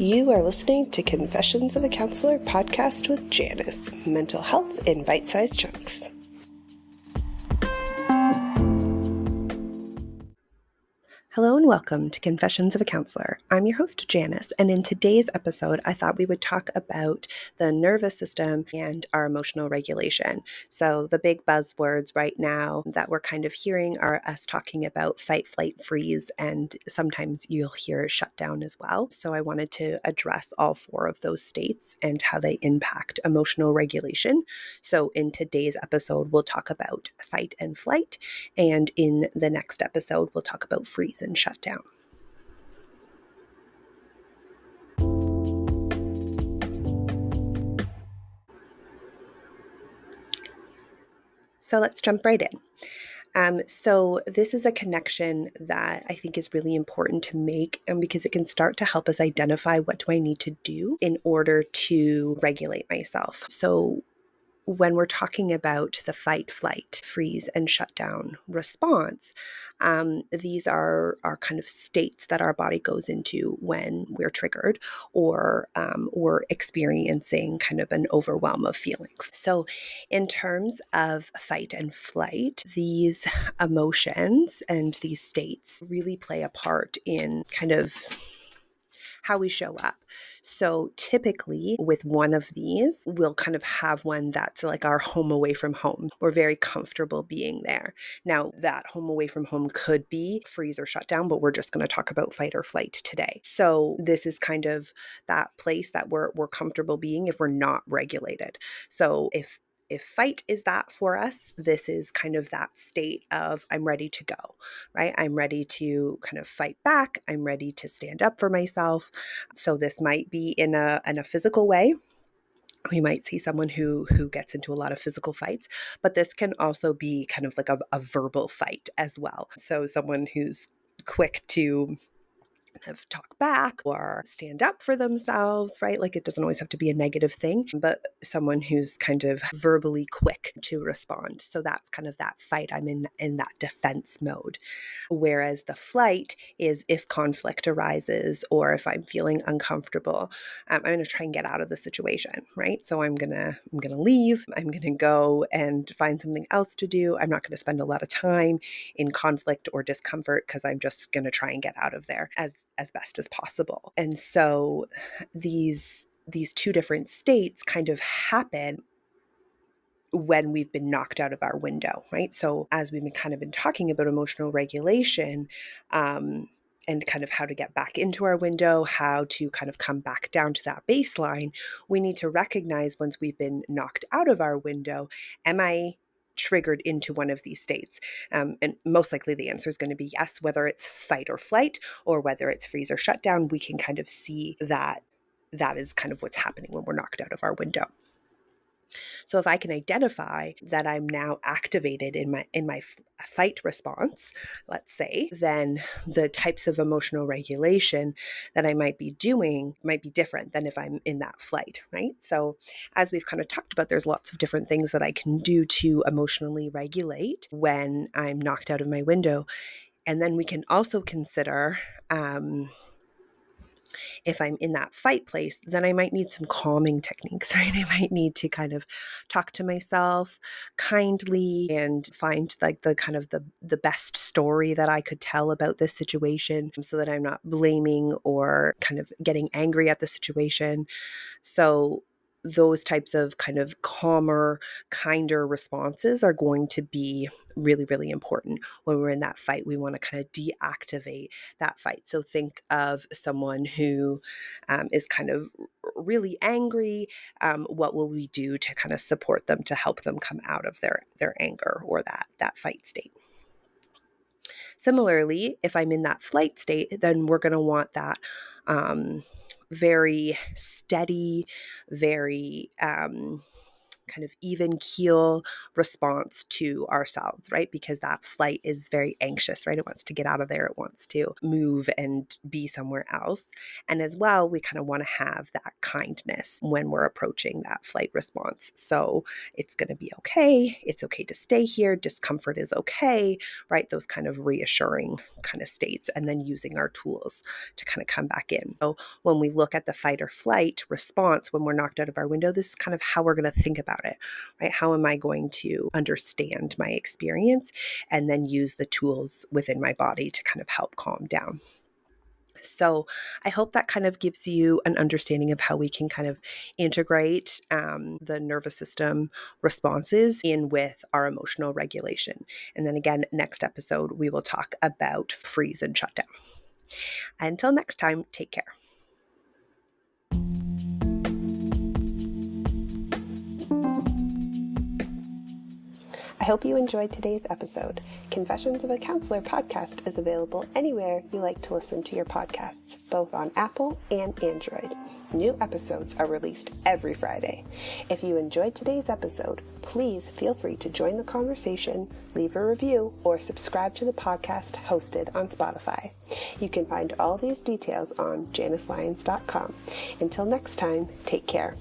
You are listening to Confessions of a Counselor podcast with Janice, mental health in bite-sized chunks. Hello and welcome to Confessions of a Counselor. I'm your host, Janice, and in today's episode, I thought we would talk about the nervous system and our emotional regulation. So the big buzzwords right now that we're kind of hearing are us talking about fight, flight, freeze, and sometimes you'll hear shutdown as well. So I wanted to address all four of those states and how they impact emotional regulation. So in today's episode, we'll talk about fight and flight, and in the next episode, we'll talk about freeze and shutdown. So let's jump right in. So this is a connection that I think is really important to make, because it can start to help us identify what do I need to do in order to regulate myself. So when we're talking about the fight, flight, freeze, and shutdown response, these are kind of states that our body goes into when we're triggered or we're experiencing kind of an overwhelm of feelings. So in terms of fight and flight, these emotions and these states really play a part in kind of how we show up. So typically with one of these, we'll kind of have one that's like our home away from home. We're very comfortable being there. Now that home away from home could be freeze or shutdown, but we're just going to talk about fight or flight today. So this is kind of that place that we're comfortable being if we're not regulated. So if fight is that for us, this is kind of that state of I'm ready to go, right? I'm ready to kind of fight back. I'm ready to stand up for myself. So this might be in a physical way. We might see someone who gets into a lot of physical fights, but this can also be kind of like a verbal fight as well. So someone who's quick to of talk back or stand up for themselves, right? Like it doesn't always have to be a negative thing, but someone who's kind of verbally quick to respond. So that's kind of that fight. I'm in that defense mode. Whereas the flight is if conflict arises or if I'm feeling uncomfortable, I'm going to try and get out of the situation, right? So I'm going to leave. I'm going to go and find something else to do. I'm not going to spend a lot of time in conflict or discomfort because I'm just going to try and get out of there as best as possible. And so these two different states kind of happen when we've been knocked out of our window, right? So as we've been talking about emotional regulation, and kind of how to get back into our window, how to kind of come back down to that baseline, we need to recognize once we've been knocked out of our window, am I triggered into one of these states? And most likely the answer is going to be yes, whether it's fight or flight or whether it's freeze or shutdown, we can kind of see that is kind of what's happening when we're knocked out of our window. So if I can identify that I'm now activated in my fight response, let's say, then the types of emotional regulation that I might be doing might be different than if I'm in that flight, right? So as we've kind of talked about, there's lots of different things that I can do to emotionally regulate when I'm knocked out of my window. And then we can also consider, if I'm in that fight place, then I might need some calming techniques, right? I might need to kind of talk to myself kindly and find like the best story that I could tell about this situation so that I'm not blaming or kind of getting angry at the situation. So those types of kind of calmer, kinder responses are going to be really, really important when we're in that fight. We want to kind of deactivate that fight. So think of someone who is kind of really angry. What will we do to kind of support them, to help them come out of their anger or that fight state? Similarly, if I'm in that flight state, then we're going to want that very steady, very kind of even keel response to ourselves, right? Because that flight is very anxious, right? It wants to get out of there. It wants to move and be somewhere else. And as well, we kind of want to have that kindness when we're approaching that flight response. So it's going to be okay. It's okay to stay here. Discomfort is okay, right? Those kind of reassuring kind of states, and then using our tools to kind of come back in. So when we look at the fight or flight response, when we're knocked out of our window, this is kind of how we're going to think about it, right? How am I going to understand my experience and then use the tools within my body to kind of help calm down? So I hope that kind of gives you an understanding of how we can kind of integrate the nervous system responses in with our emotional regulation. And then again, next episode, we will talk about freeze and shutdown. Until next time, take care. I hope you enjoyed today's episode. Confessions of a Counselor podcast is available anywhere you like to listen to your podcasts, both on Apple and Android. New episodes are released every Friday. If you enjoyed today's episode, please feel free to join the conversation, leave a review, or subscribe to the podcast hosted on Spotify. You can find all these details on janicelyons.com. Until next time, take care.